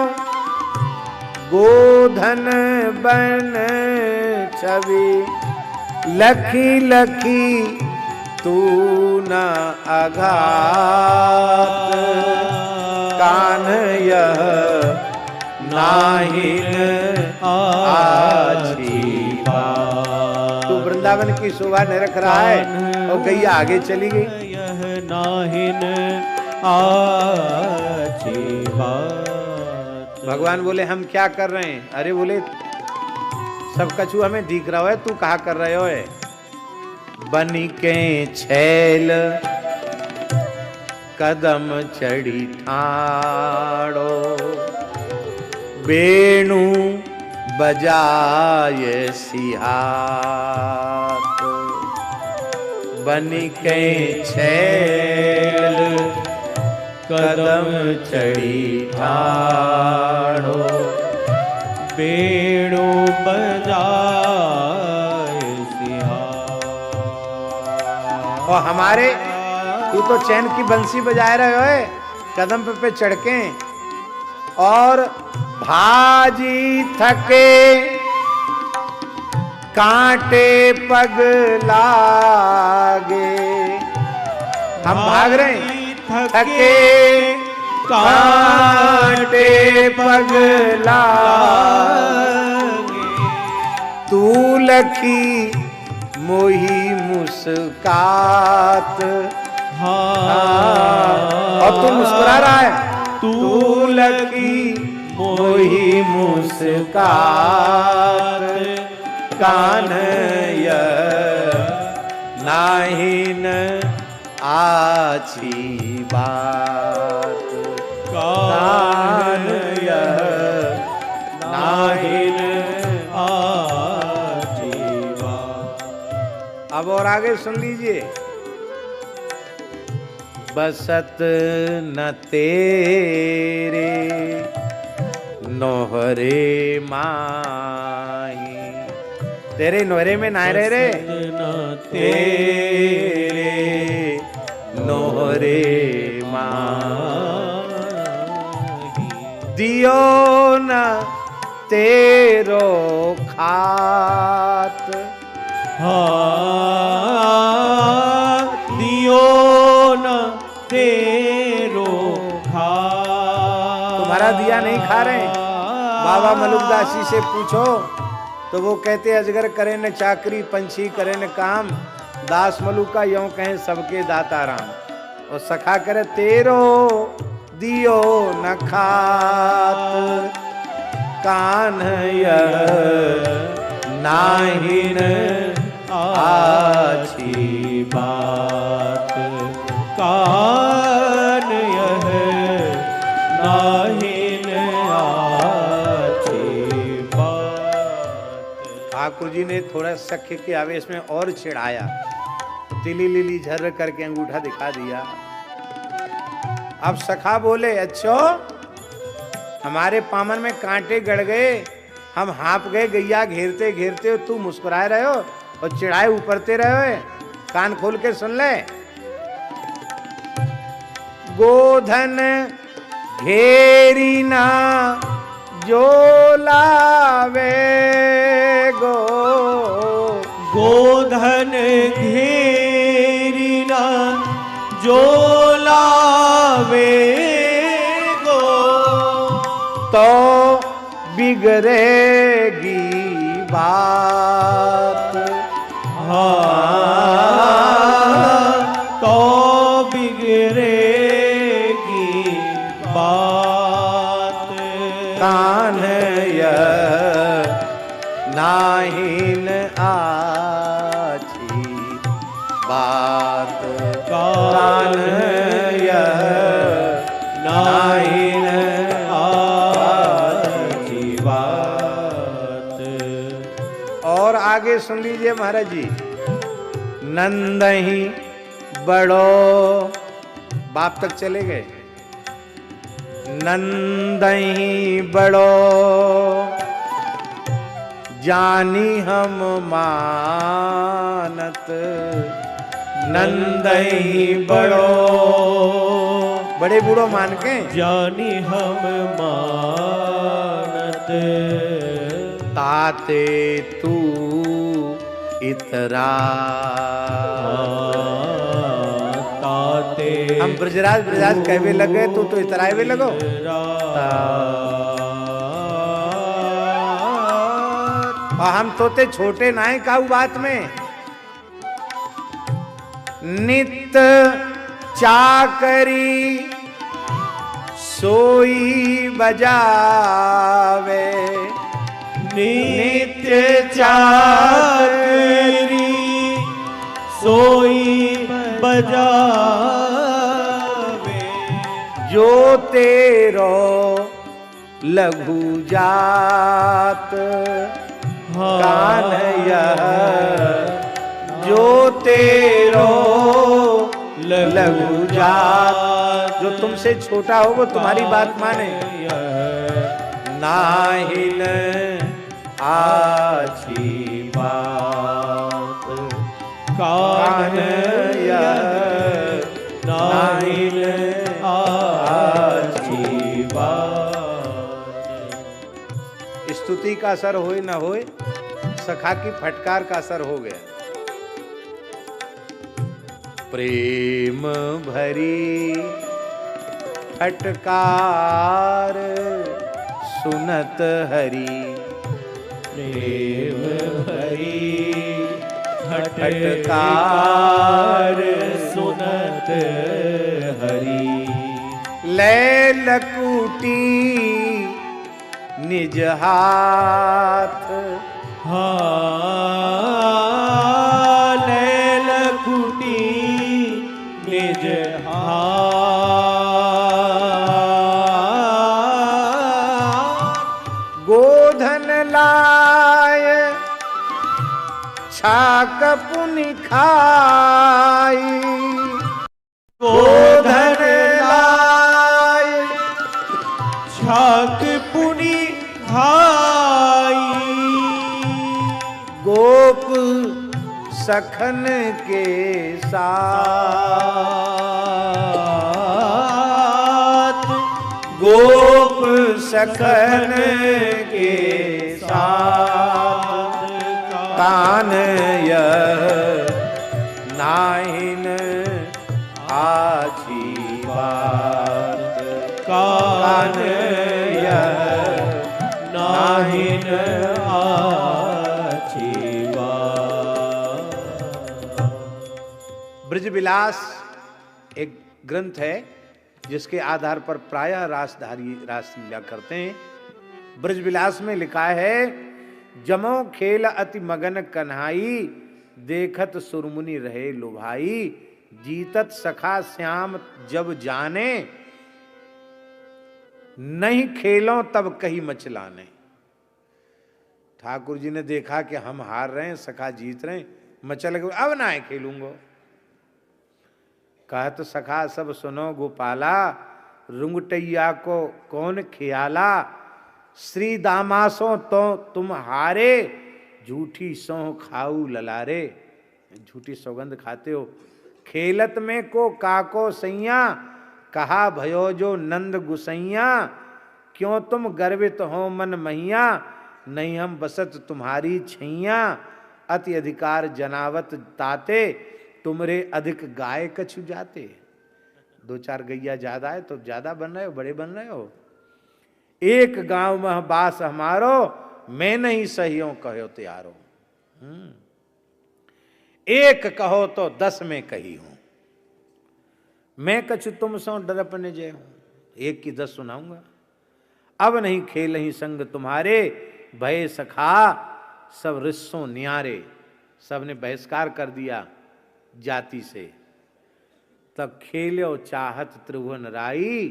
गोधन बन छवि, लखी लखी तू न आघात, कान यह नाहिन आछी बात। तू वृंदावन की शोभा नहीं रख रहा है और गैया आगे चली गई। यह नाहिन आछी बात। भगवान बोले हम क्या कर रहे हैं? अरे बोले सब कछु हमें दिख रहा है, तू कहा कर रहे हो? बनी के छैल कदम चढ़ी ठाड़ो, बेणु बजाए सिहात, बनी के छैल कदम चढ़ी ठाड़ो, बेणु बजाए सिहार। और हमारे तू तो चैन की बंसी बजाए रहे हो कदम पे चढ़ के, और भाजी थके कांटे पग लागे। हम भाग रहे हैं, थके कांटे पग लागे, तू लखी मोही मुस्कात। और तू मुस्कुरा रहा है, तू लखी मोही मुस्कात, कान यह नाहिन आछी बात, कान यह नाहिन आछी बात। अब और आगे सुन लीजिए। बसत न तेरे नोहरे माही, तेरे नोहरे में ना रहे रे, तेरे नोहरे माही, दियो न तेरो खा हमारा दिया नहीं खा रहे। बाबा मलुकदास जी से पूछो तो वो कहते अजगर करे न चाकरी, पंछी करे न काम, दास मलुका यों कहें सबके दाता राम। और सखा करे तेरो दियो न खात, कान यह नाहिन आछी बात, कान यह नाहिन आछी बात। ठाकुर जी ने थोड़ा सख्य के आवेश में और चिढ़ाया, तिली लिली झर्र करके अंगूठा दिखा दिया। अब सखा बोले अच्छो हमारे पामन में कांटे गड़ गए, हम हाँप गए गैया घेरते घेरते, तू मुस्कुराए रहे हो और चिढ़ाए ऊपरते रहे हो। कान खोल के सुन ले। गोधन घेरी ना जो लावे गो, गोधन घेरी ना जो लावे गो, तो बिगड़ेगी बात। हाँ तो बिगड़ेगी बात। कान यह नाहिन आछी बात, कान यह नाहिन आछी बात। और आगे सुन लीजिए महाराज जी। नंदही बड़ो, बाप तक चले गए। नंदही बड़ो जानी हम मानत, नंदही बड़ो बड़े बूढ़ो मान के जानी हम मानत, ताते तू इतरा। ताते हम ब्रजराज ब्रजराज कहवे लगे, तू तो इतराए भी लगो। और हम तोते छोटे नाए काऊ बात में। नित चाकरी सोई बजावे, नित्य चाकरी सोई बजावे, जो तेरो लघु जात। कान यह जो तेरो लघु जात, जो तुमसे छोटा हो वो तुम्हारी बात माने। नाहिन आछी बात, कान यह नाहिन आछी बात। स्तुति का असर होए न होए, सखा की फटकार का असर हो गया। प्रेम भरी फटकार सुनत हरि, प्रेम भरी फटकार सुनत हरि, लैल कूटी निज हाथ। लैल कुटी निज हाथ, गोधन लाय छाक पुनि खाई, गोधन लाय छाक पुनि खाई, गोप सखन के साथ, गोप सखन के साथ। कान यह नाहिन आछी बात, कान नाहिन आछीवा। ब्रजविलास एक ग्रंथ है जिसके आधार पर प्रायः रासधारी रासलीला करते हैं। ब्रजविलास में लिखा है, जमो खेल अति मगन कन्हाई, देखत सुरमुनि रहे लुभाई, जीतत सखा श्याम जब जाने, नहीं खेलों तब कही मचलाने। ठाकुर जी ने देखा कि हम हार रहे हैं, सखा जीत रहे हैं, मचल गए, अब ना है खेलूंगा। कहत सखा सब सुनो गोपाला, रुंगटैया को कौन खियाला, श्री दामासों तो तुम हारे, झूठी सौं खाऊ ललारे। झूठी सौगंध खाते हो। खेलत में को काको सैया, कहा भयो जो नंद गुसैया, क्यों तुम गर्वित हो मन मैया, नहीं हम बसत तुम्हारी छैया, अति अधिकार जनावत ताते, तुमरे अधिक गाय कछु जाते। दो चार गैया ज्यादा है तो ज्यादा बन रहे हो, बड़े बन रहे हो। एक गांव में बास हमारो, मैं नहीं सहियों कहो त्यारो। एक कहो तो 10 में कही हूं, मैं कछु तुम सो डरपने जय हूं, एक की 10 सुनाऊंगा। अब नहीं खेल ही संग तुम्हारे, भय सखा सब रिस्सों न्यारे। सबने बहिष्कार कर दिया जाति से। तब खेलो चाहत त्रिभुवन राई,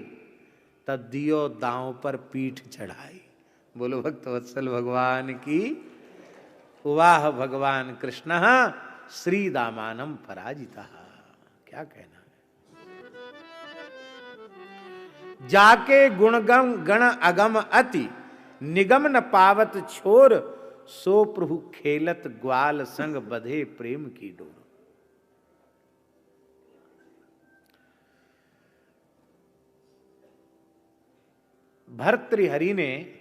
तब दियो दांव पर पीठ चढ़ाई। बोलो भक्त वत्सल भगवान की। वाह भगवान कृष्ण श्री दामानम पराजिता। क्या कहना है। जाके गुणगम गण अगम अति, निगम न पावत छोर, सो प्रभु खेलत ग्वाल संग बधे प्रेम की डोर। भर्तृहरि ने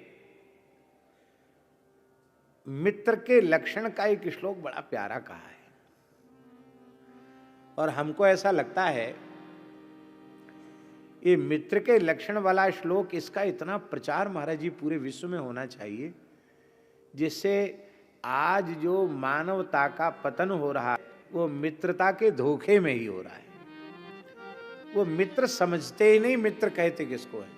मित्र के लक्षण का एक श्लोक बड़ा प्यारा कहा है, और हमको ऐसा लगता है ये मित्र के लक्षण वाला श्लोक, इसका इतना प्रचार महाराज जी पूरे विश्व में होना चाहिए, जिससे आज जो मानवता का पतन हो रहा है वो मित्रता के धोखे में ही हो रहा है। वो मित्र समझते ही नहीं, मित्र कहते किसको है।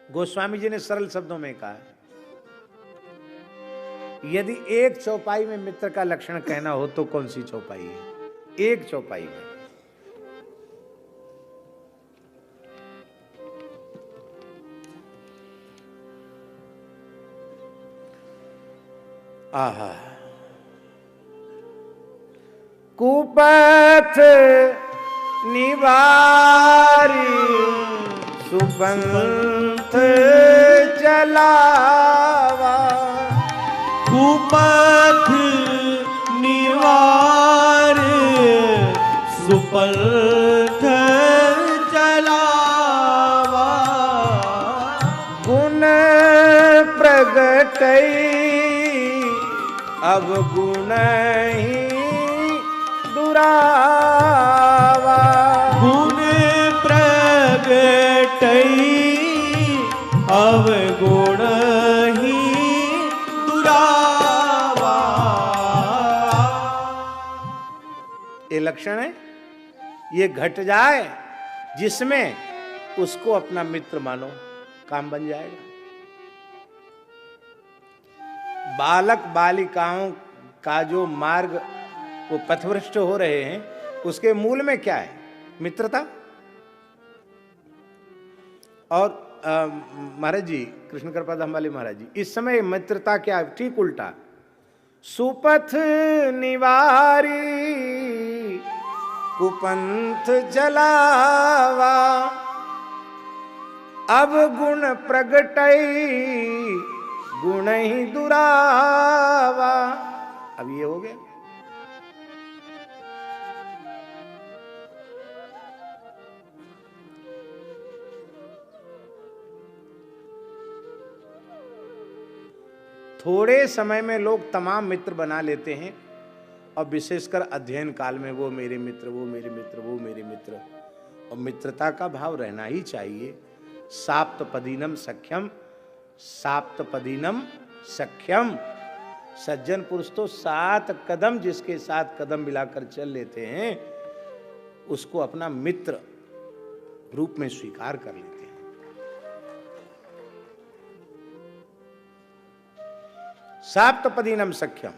गोस्वामी जी ने सरल शब्दों में कहा, यदि एक चौपाई में मित्र का लक्षण कहना हो तो कौन सी चौपाई है? एक चौपाई में। आहा, कुपथ निवारी सुपंथ चलावा, कुपथ निवार सुपंथ चलावा, गुण प्रगटई अब गुण ही दुरावा, गुण प्रगटई अब गुण ही दुरावा। ये लक्षण है, ये घट जाए जिसमें उसको अपना मित्र मानो, काम बन जाएगा। बालक बालिकाओं का जो मार्ग वो पथभ्रष्ट हो रहे हैं, उसके मूल में क्या है? मित्रता। और महाराज जी, कृष्ण कृपाधाम वाले महाराज जी, इस समय मित्रता क्या है? ठीक उल्टा। सुपथ निवारी कुपंथ जलावा, अब गुण प्रगटई गुण ही दुरावा। अब ये हो गया। थोड़े समय में लोग तमाम मित्र बना लेते हैं, और विशेषकर अध्ययन काल में वो मेरे मित्र, वो मेरे मित्र, वो मेरे मित्र। और मित्रता का भाव रहना ही चाहिए। साप्तपदीनम सख्यम, साप्तपदीनम सख्यम। सज्जन पुरुष तो 7 कदम जिसके साथ कदम मिलाकर चल लेते हैं उसको अपना मित्र रूप में स्वीकार कर लेते हैं। साप्तपदीनम सख्यम।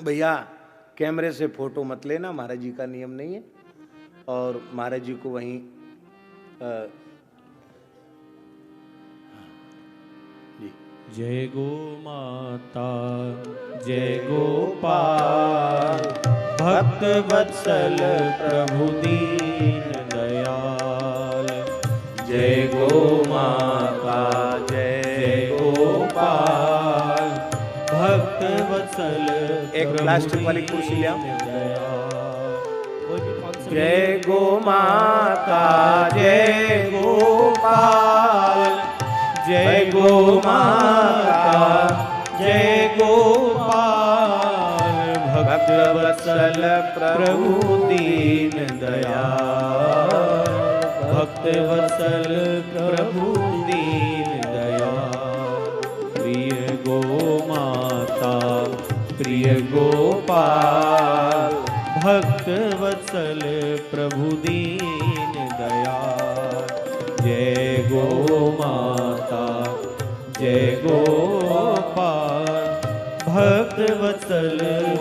भैया कैमरे से फोटो मत लेना, महाराज जी का नियम नहीं है। और महाराज जी को वहीं जी। जय गो माता जय गोपाल, भक्त वत्सल प्रभु दीन दयाल। जय गो माता जय गोपाल, भक्त वत्सल एक प्लास्टिक वाली कुर्सी ले आओ। जय गो माता जय गोपाल, जय गो माता जय गोपाल, भक्त वत्सल प्रभु दीन दयाल, भक्त वत्सल प्रभु दीन दयाल। प्रिय गो माता प्रिय गोपाल, भक्त वत्सल प्रभु दीन दयाल। जय गो माता जय गोपाल, भक्त वत्सल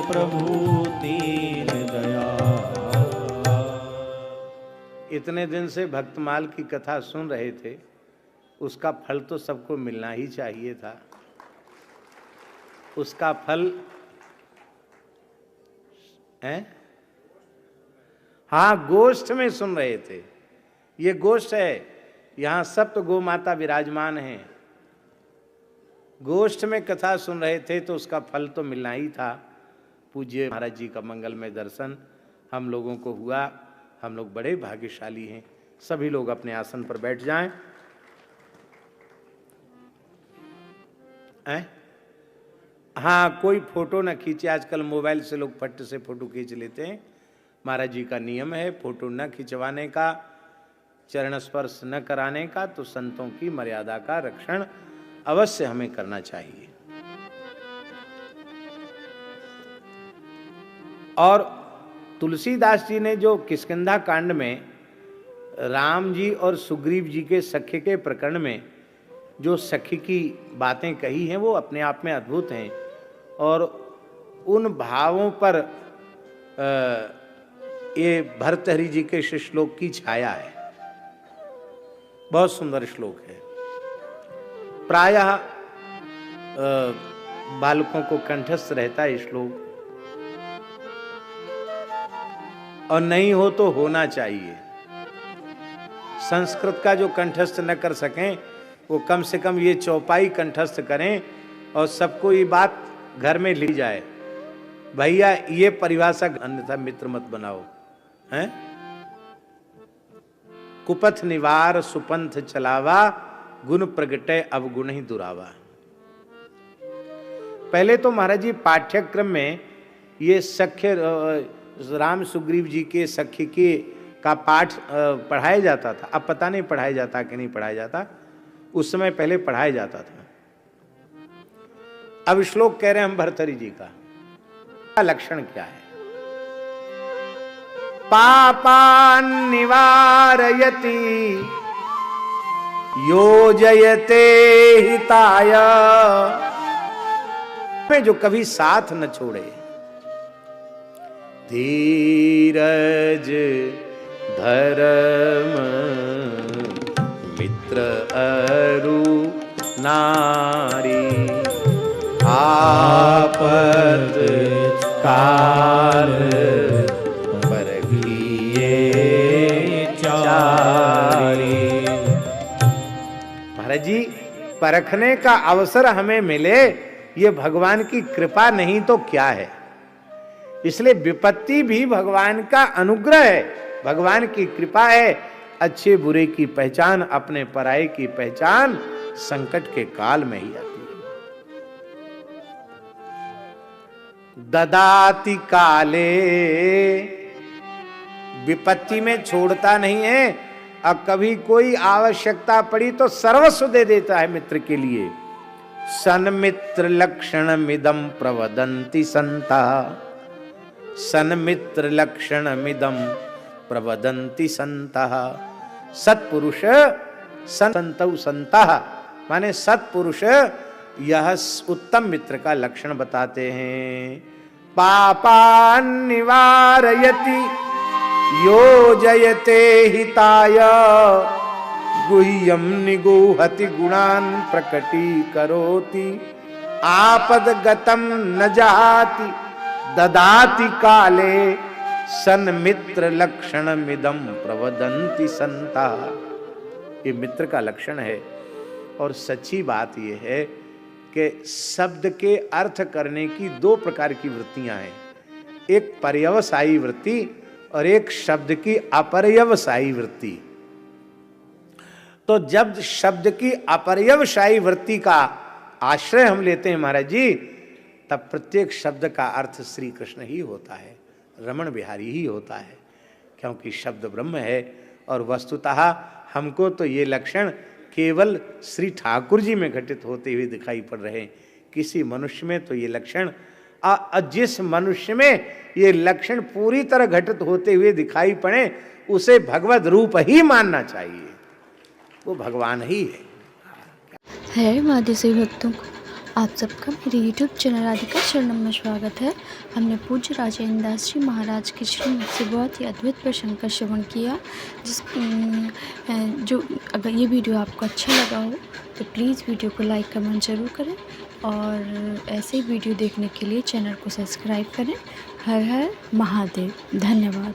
प्रभु दीन दयाल। इतने दिन से भक्तमाल की कथा सुन रहे थे, उसका फल तो सबको मिलना ही चाहिए था। उसका फल है, हाँ, गोष्ठ में सुन रहे थे। ये गोष्ठ है, यहां सप्त गो माता विराजमान हैं। गोष्ठ में कथा सुन रहे थे तो उसका फल तो मिलना ही था। पूज्य महाराज जी का मंगलमय दर्शन हम लोगों को हुआ। हम लोग बड़े भाग्यशाली हैं। सभी लोग अपने आसन पर बैठ जाएं। हाँ, कोई फोटो न खींचे। आजकल मोबाइल से लोग फट से फोटो खींच लेते हैं। महाराज जी का नियम है फोटो न खिंचवाने का, चरण स्पर्श न कराने का। तो संतों की मर्यादा का रक्षण अवश्य हमें करना चाहिए। और तुलसीदास जी ने जो किष्किंधा कांड में राम जी और सुग्रीव जी के सख्य के प्रकरण में जो सखी की बातें कही हैं वो अपने आप में अद्भुत हैं। और उन भावों पर ये भर्तहरि जी के श्लोक की छाया है। बहुत सुंदर श्लोक है। प्रायः बालकों को कंठस्थ रहता है श्लोक, और नहीं हो तो होना चाहिए। संस्कृत का जो कंठस्थ न कर सकें वो कम से कम ये चौपाई कंठस्थ करें और सबको ये बात घर में ली जाए। भैया ये परिभाषा, अन्यथा मित्र मत बनाओ। हैं? कुपथ निवार सुपंथ चलावा, गुण प्रगटे अवगुण ही दुरावा। पहले तो महाराज जी पाठ्यक्रम में ये सख्य राम सुग्रीव जी के सख्य के का पाठ पढ़ाया जाता था। अब पता नहीं पढ़ाया जाता कि नहीं पढ़ाया जाता। उस समय पहले पढ़ाया जाता था। अब श्लोक कह रहे हैं हम भर्तहरि जी का लक्षण क्या है। पापान निवारयति योजयते हिताय, में जो कभी साथ न छोड़े। धीरज धर्म मित्र अरु नारी, आपद काल परखिए चारी। महाराज जी, परखने का अवसर हमें मिले ये भगवान की कृपा नहीं तो क्या है। इसलिए विपत्ति भी भगवान का अनुग्रह है, भगवान की कृपा है। अच्छे बुरे की पहचान, अपने पराये की पहचान संकट के काल में ही आती है। ददाति काले, विपत्ति में छोड़ता नहीं है, और कभी कोई आवश्यकता पड़ी तो सर्वस्व दे देता है मित्र के लिए। सन्मित्र लक्षण मिदम प्रवदन्ति संता, सन्मित्र लक्षण मिदम प्रवदन्ति संता। सत्पुरुष संतौ संतः माने सत्पुरुष यह उत्तम मित्र का लक्षण बताते हैं। पापान निवारयति योजयते हिताय, गुह्यम निगूहति गुणान प्रकटीकरोति, आपदगतं न जाति ददाति काले, सन्मित्र लक्षण मिदम प्रवदन्ति संता। ये मित्र का लक्षण है। और सच्ची बात यह है कि शब्द के अर्थ करने की दो प्रकार की वृत्तियां हैं, एक पर्यवसायी वृत्ति और एक शब्द की अपर्यवसायी वृत्ति। तो जब शब्द की अपर्यवसायी वृत्ति का आश्रय हम लेते हैं महाराज जी, तब प्रत्येक शब्द का अर्थ श्री कृष्ण ही होता है, रमण बिहारी ही होता है, क्योंकि शब्द ब्रह्म है। और वस्तुतः हमको तो ये लक्षण केवल श्री ठाकुर जी में घटित होते हुए दिखाई पड़ रहे हैं। किसी मनुष्य में तो ये लक्षण, जिस मनुष्य में ये लक्षण पूरी तरह घटित होते हुए दिखाई पड़े, उसे भगवद रूप ही मानना चाहिए, वो भगवान ही है। हरे महादेव भक्तों को आप सबका मेरे YouTube चैनल राधिका शरणम में स्वागत है। हमने पूज्य राजेंद्र दास जी महाराज के श्रीमत से बहुत ही अद्भुत प्रसंग का श्रवण किया। जो अगर ये वीडियो आपको अच्छा लगा हो तो प्लीज़ वीडियो को लाइक कमेंट जरूर करें, और ऐसे ही वीडियो देखने के लिए चैनल को सब्सक्राइब करें। हर हर महादेव। धन्यवाद।